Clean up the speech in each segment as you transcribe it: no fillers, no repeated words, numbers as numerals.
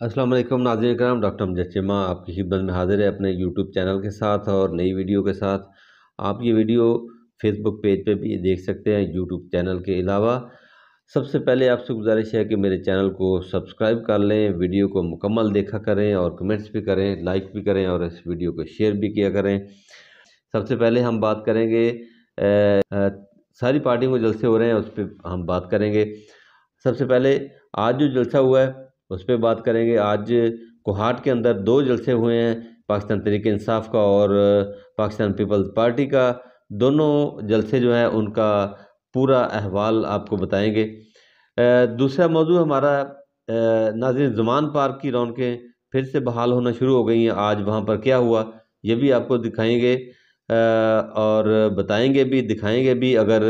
अस्सलाम वालेकुम नाज़रीन करام, डॉक्टर अमजद चीमा आपकी खिदमत में हाज़िर है अपने यूट्यूब चैनल के साथ और नई वीडियो के साथ। आप ये वीडियो फेसबुक पेज पे भी देख सकते हैं यूट्यूब चैनल के अलावा। सबसे पहले आपसे गुजारिश है कि मेरे चैनल को सब्सक्राइब कर लें, वीडियो को मुकम्मल देखा करें और कमेंट्स भी करें, लाइक भी करें और इस वीडियो को शेयर भी किया करें। सबसे पहले हम बात करेंगे सारी पार्टियों में जलसे हो रहे हैं उस पर हम बात करेंगे। सबसे पहले आज जो जलसा हुआ है उस पर बात करेंगे। आज कोहाट के अंदर दो जलसे हुए हैं, पाकिस्तान तहरीक इंसाफ का और पाकिस्तान पीपल्स पार्टी का। दोनों जलसे जो है उनका पूरा अहवाल आपको बताएंगे। दूसरा मौजू हमारा नाज़रीन ज़मान पार्क की रौनकें फिर से बहाल होना शुरू हो गई हैं। आज वहाँ पर क्या हुआ ये भी आपको दिखाएंगे और बताएंगे भी, दिखाएंगे भी। अगर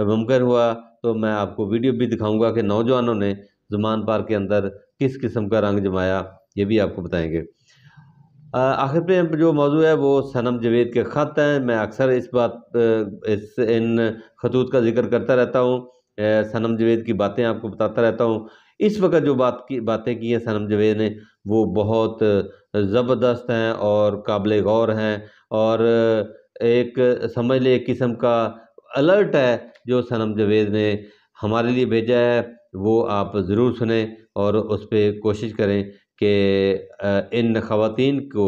मुमकिन हुआ तो मैं आपको वीडियो भी दिखाऊंगा कि नौजवानों ने ज़मान पार्क के अंदर किस किस्म का रंग जमाया, ये भी आपको बताएंगे। आखिर पे जो मौजू है वो सनम जवेद के ख़त हैं। मैं अक्सर इन खतूत का जिक्र करता रहता हूँ, सनम जवेद की बातें आपको बताता रहता हूँ। इस वक्त जो बातें की हैं सनम जवेद ने वो बहुत ज़बरदस्त हैं और काबिल गौर हैं और एक समझ ले एक किस्म का अलर्ट है जो सनम जवेद ने हमारे लिए भेजा है, वो आप ज़रूर सुने और उस पर कोशिश करें कि इन ख़वातीन को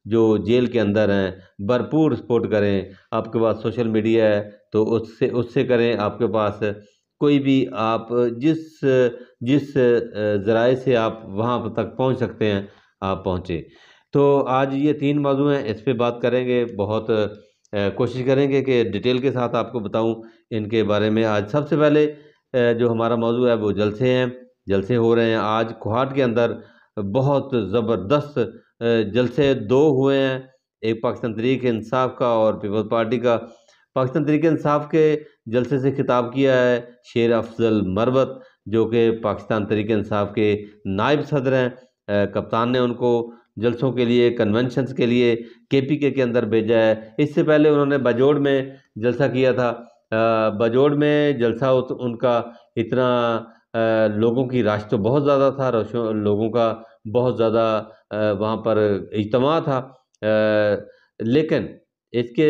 जो जेल के अंदर हैं भरपूर सपोर्ट करें। आपके पास सोशल मीडिया है तो उससे करें। आपके पास कोई भी आप जिस जिस ज़राए से आप वहाँ तक पहुँच सकते हैं आप पहुँचें। तो आज ये तीन मौजू हैं, इस पे बात करेंगे। बहुत कोशिश करेंगे कि डिटेल के साथ आपको बताऊं इनके बारे में। आज सबसे पहले जो हमारा मौजू है वो जलसे हैं, जलसे हो रहे हैं। आज कोहाट के अंदर बहुत ज़बरदस्त जलसे दो हुए हैं, एक पाकिस्तान तहरीक इंसाफ का और पीपल्स पार्टी का। पाकिस्तान तहरीक इंसाफ के जलसे से खिताब किया है शेर अफजल मरवत जो कि पाकिस्तान तहरीक इंसाफ के नायब सदर हैं। कप्तान ने उनको जलसों के लिए, कन्वेंशंस के लिए केपीके के अंदर भेजा है। इससे पहले उन्होंने बजोड़ में जलसा किया था। बजोड़ में जलसा उनका इतना लोगों की रश तो बहुत ज़्यादा था, लोगों का बहुत ज़्यादा वहाँ पर इज्तिमा था, लेकिन इसके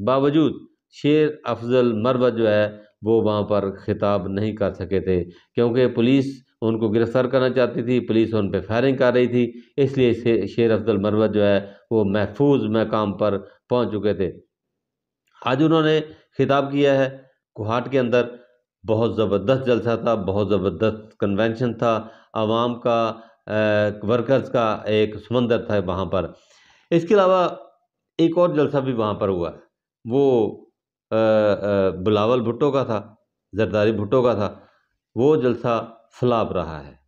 बावजूद शेर अफजल मरवत जो है वो वहाँ पर खिताब नहीं कर सके थे क्योंकि पुलिस उनको गिरफ्तार करना चाहती थी, पुलिस उन पर फायरिंग कर रही थी। इसलिए शेर अफजल मरवत जो है वो महफूज मकाम पर पहुँच चुके थे। आज उन्होंने खिताब किया है कोहाट के अंदर। बहुत ज़बरदस्त जलसा था, बहुत ज़बरदस्त कन्वेंशन था, आवाम का वर्कर्स का एक समंदर था वहाँ पर। इसके अलावा एक और जलसा भी वहाँ पर हुआ, वो बिलावल भुट्टो का था, जरदारी भुट्टो का था। वो जलसा फ्लॉप रहा है।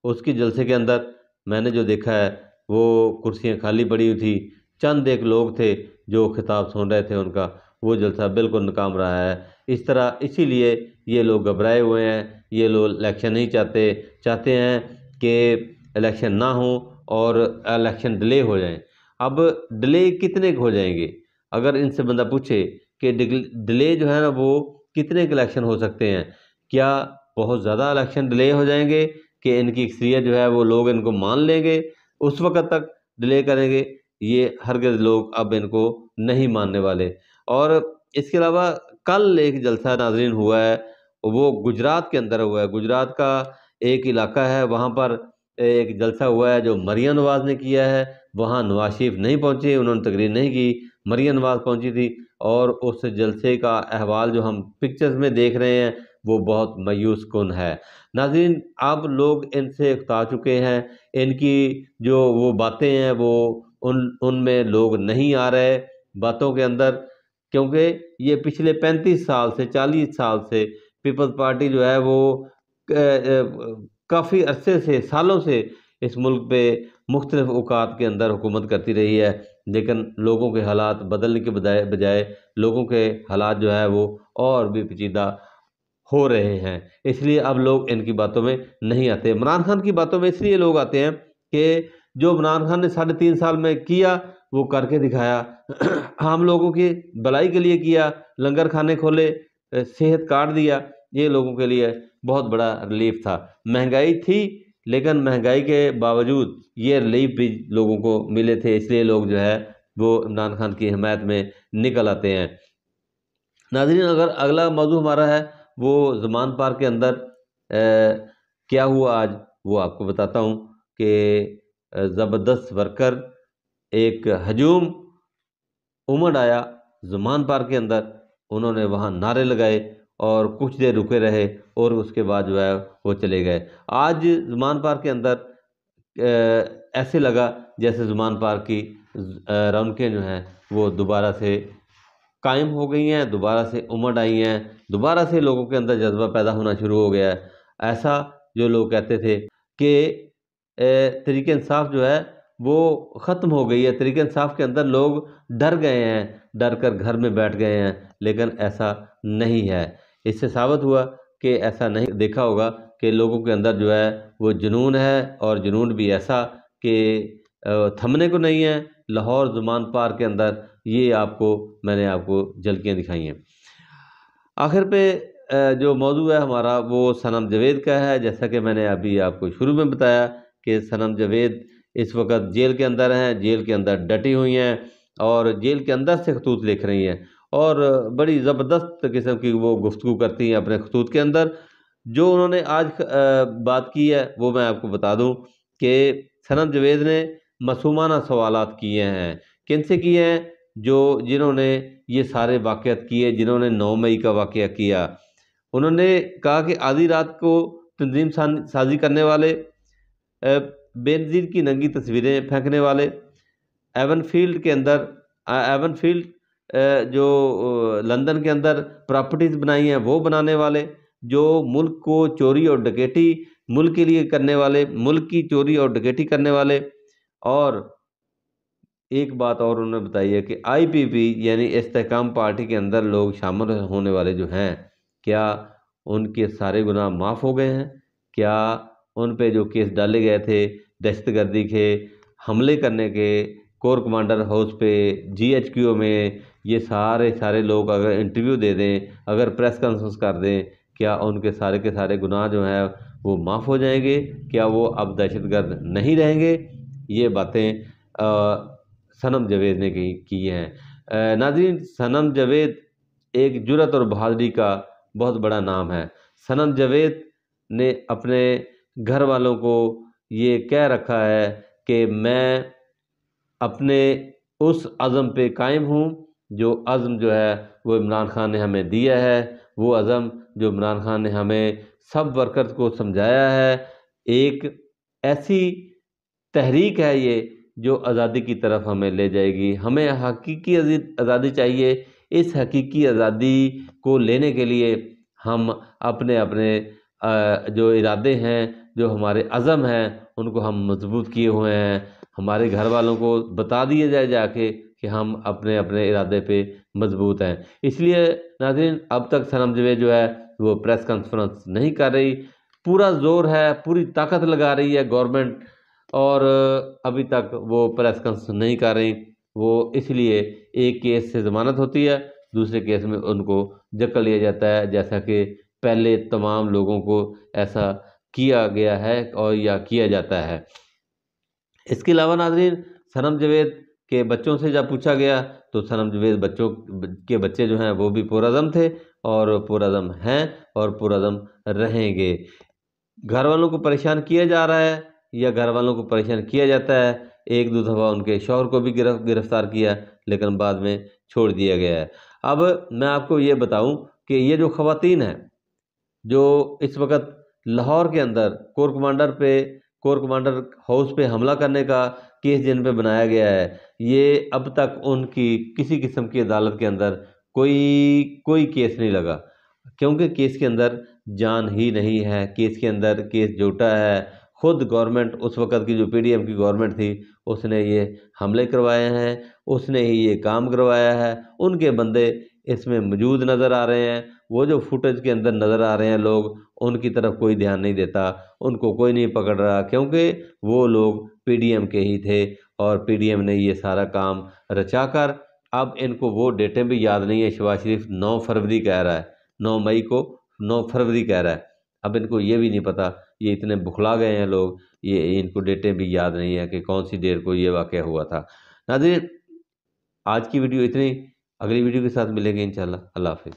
उसकी जलसे के अंदर मैंने जो देखा है वो कुर्सियाँ खाली पड़ी हुई थी, चंद एक लोग थे जो खिताब सुन रहे थे उनका। वो जलसा बिल्कुल नाकाम रहा है। इसीलिए ये लोग घबराए हुए हैं। ये लोग इलेक्शन नहीं चाहते हैं कि इलेक्शन ना हो और इलेक्शन डिले हो जाएं। अब डिले कितने हो जाएंगे? अगर इनसे बंदा पूछे कि डिले जो है ना वो कितने के इलेक्शन हो सकते हैं, क्या बहुत ज़्यादा इलेक्शन डिले हो जाएंगे कि इनकी अक्सरियत जो है वो लोग इनको मान लेंगे, उस वक़्त तक डिले करेंगे? ये हरगिज़ लोग अब इनको नहीं मानने वाले। और इसके अलावा कल एक जलसा नाज़रीन हुआ है, वो गुजरात के अंदर हुआ है। गुजरात का एक इलाका है, वहाँ पर एक जलसा हुआ है जो मरियम नवाज़ ने किया है। वहाँ नवाज शरीफ नहीं पहुँचे, उन्होंने तकरीर नहीं की, मरियम नवाज़ पहुँची थी। और उस जलसे का अहवाल जो हम पिक्चर्स में देख रहे हैं वो बहुत मायूस कुन है। नाज़रीन अब लोग इनसे उकता चुके हैं, इनकी जो वो बातें हैं वो उनमें लोग नहीं आ रहे बातों के अंदर, क्योंकि ये पिछले 35 साल से 40 साल से पीपल्स पार्टी जो है वो काफ़ी अरसे से, सालों से इस मुल्क पे मुख्तलिफ औकात के अंदर हुकूमत करती रही है। लेकिन लोगों के हालात बदलने के बजाय लोगों के हालात जो है वो और भी पेचीदा हो रहे हैं। इसलिए अब लोग इनकी बातों में नहीं आते। इमरान खान की बातों में इसलिए लोग आते हैं कि जो इमरान खान ने 3.5 साल में किया वो करके दिखाया। आम लोगों की भलाई के लिए किया, लंगर खाने खोले, सेहत कार्ड दिया। ये लोगों के लिए बहुत बड़ा रिलीफ था। महंगाई थी لیکن مہنگائی کے باوجود یہ ریلیف بھی لوگوں کو ملے تھے، اس لیے لوگ جو ہے وہ عمران خان کی حمایت میں نکل آتے ہیں۔ ناظرین، اگر اگلا موضوع ہمارا ہے وہ زمان پارک کے اندر کیا ہوا آج، وہ آپ کو بتاتا ہوں کہ زبردست ورکر ایک ہجوم امڑ آیا زمان پارک کے اندر، انہوں نے وہاں نعرے لگائے اور کچھ دیر رکے رہے اور اس کے بعد جو ہے وہ چلے گئے۔ آج زمان پارک کے اندر ایسے لگا جیسے زمان پارک کی رونقیں جو ہیں وہ دوبارہ سے قائم ہو گئی ہیں، دوبارہ سے امڑ آئی ہیں، دوبارہ سے لوگوں کے اندر جذبہ پیدا ہونا شروع ہو گیا ہے۔ ایسا جو لوگ کہتے تھے کہ تحریک انصاف جو ہے وہ ختم ہو گئی ہے، تحریک انصاف کے اندر لوگ ڈر گئے ہیں، ڈر کر گھر میں بیٹھ گئے ہیں، لیکن ایسا نہیں ہے۔ اس سے ثابت ہوا کہ ایسا نہیں، دیکھا ہوگا کہ لوگوں کے اندر جو ہے وہ جنون ہے، اور جنون بھی ایسا کہ تھمنے کو نہیں ہے۔ لاہور زمان پارک کے اندر یہ میں نے آپ کو جھلکیاں دکھائی ہیں۔ آخر پہ جو موضوع ہے ہمارا وہ صنم جاوید کا ہے۔ جیسا کہ میں نے ابھی آپ کو شروع میں بتایا کہ صنم جاوید اس وقت جیل کے اندر ہیں، جیل کے اندر ڈٹی ہوئی ہیں اور جیل کے اندر سے خطوط لکھ رہی ہیں، اور بڑی زبردست قسم کی وہ گفتگو کرتی ہیں اپنے خطوط کے اندر۔ جو انہوں نے آج بات کی ہے وہ میں آپ کو بتا دوں کہ صنم جاوید نے معصومانہ سوالات کیے ہیں۔ کن سے کیے ہیں؟ جنہوں نے یہ سارے واقعات کیے، جنہوں نے 9 مئی کا واقعہ کیا۔ انہوں نے کہا کہ آدھی رات کو تنظیم سازی کرنے والے، بے نظیر کی ننگی تصویریں پھینکنے والے، ایون فیلڈ جو لندن کے اندر پراپرٹیز بنائی ہیں وہ بنانے والے، جو ملک کو چوری اور ڈکیٹی ملک کے لیے کرنے والے، ملک کی چوری اور ڈکیٹی کرنے والے۔ اور ایک بات اور انہوں نے بتائی ہے کہ آئی پی پی یعنی استحکام پارٹی کے اندر لوگ شامل ہونے والے جو ہیں، کیا ان کے سارے گناہ معاف ہو گئے ہیں؟ کیا ان پہ جو کیس ڈالے گئے تھے دہشت گردی کے حملے کرنے کے، کور کمانڈر ہاؤس پہ، جی ایچ کیو میں، یہ سارے لوگ اگر انٹرویو دے دیں، اگر پریس کانفرنس کر دیں، کیا ان کے سارے گناہ جو ہیں وہ معاف ہو جائیں گے؟ کیا وہ اب دہشت گرد نہیں رہیں گے؟ یہ باتیں صنم جاوید نے کی ہیں۔ ناظرین، صنم جاوید ایک جرأت اور بہادری کا بہت بڑا نام ہے۔ صنم جاوید نے اپنے گھر والوں کو یہ کہہ رکھا ہے کہ میں اپنے اس عزم پہ قائم ہوں، جو عزم جو ہے وہ عمران خان نے ہمیں دیا ہے، وہ عزم جو عمران خان نے ہمیں سب ورکرز کو سمجھایا ہے۔ ایک ایسی تحریک ہے یہ جو آزادی کی طرف ہمیں لے جائے گی۔ ہمیں حقیقی آزادی چاہیے۔ اس حقیقی آزادی کو لینے کے لیے ہم اپنے جو ارادے ہیں، جو ہمارے عزم ہیں، ان کو ہم مضبوط کیے ہوئے ہیں۔ ہمارے گھر والوں کو بتا دیا جائے جا کے کہ ہم اپنے ارادے پہ مضبوط ہیں۔ اس لیے ناظرین، اب تک صنم جاوید جو ہے وہ پریس کانفرنس نہیں کر رہی، پورا زور ہے، پوری طاقت لگا رہی ہے گورنمنٹ، اور ابھی تک وہ پریس کانفرنس نہیں کر رہی۔ وہ اس لیے ایک کیس سے ضمانت ہوتی ہے، دوسرے کیس میں ان کو جکڑ لیا جاتا ہے، جیسا کہ پہلے تمام لوگوں کو ایسا کیا گیا ہے اور یا کیا جاتا ہے۔ اس کے علاوہ ناظرین، صنم جاوید کے بچوں سے جب پوچھا گیا تو صنم جاوید بچے جو ہیں وہ بھی پرعزم تھے اور پرعزم ہیں اور پرعزم رہیں گے۔ گھر والوں کو پریشان کیا جا رہا ہے یا گھر والوں کو پریشان کیا جاتا ہے۔ ایک دو دفعہ ان کے شوہر کو بھی گرفتار کیا، لیکن بعد میں چھوڑ دیا گیا ہے۔ اب میں آپ کو یہ بتاؤں کہ یہ جو خواتین ہیں جو اس وقت لاہور کے اندر کور کمانڈر ہاؤس پہ حملہ کرنے کا کیس جن پہ بنایا گیا ہے، یہ اب تک ان کی کسی قسم کی عدالت کے اندر کوئی کیس نہیں لگا، کیونکہ کیس کے اندر جان ہی نہیں ہے، کیس کے اندر کیس جھوٹا ہے۔ خود گورنمنٹ، اس وقت کی جو پی ڈی ایم کی گورنمنٹ تھی، اس نے یہ حملے کروائے ہیں، اس نے ہی یہ کام کروایا ہے، ان کے بندے اس میں موجود نظر آ رہے ہیں۔ وہ جو فوٹیج کے اندر نظر آ رہے ہیں لوگ، ان کی طرف کوئی دھیان نہیں دیتا، ان کو کوئی نہیں پکڑ رہا، کیونکہ وہ لوگ پی ڈی ایم کے ہی تھے اور پی ڈی ایم نے یہ سارا کام رچا کر، اب ان کو وہ ڈیٹیں بھی یاد نہیں ہے۔ شہباز شریف 9 فروری کہہ رہا ہے، 9 مئی کو 9 فروری کہہ رہا ہے، اب ان کو یہ بھی نہیں پتا یہ اتنے بخلا گئے ہیں لوگ، یہ ان کو ڈیٹیں بھی یاد نہیں ہے کہ کون سی ڈیٹ کو یہ واقعہ ہوا تھا۔ ناظرین، آج کی ویڈیو اتنی، اگلی ویڈیو کے ساتھ ملیں گے انشاءاللہ۔ اللہ حافظ۔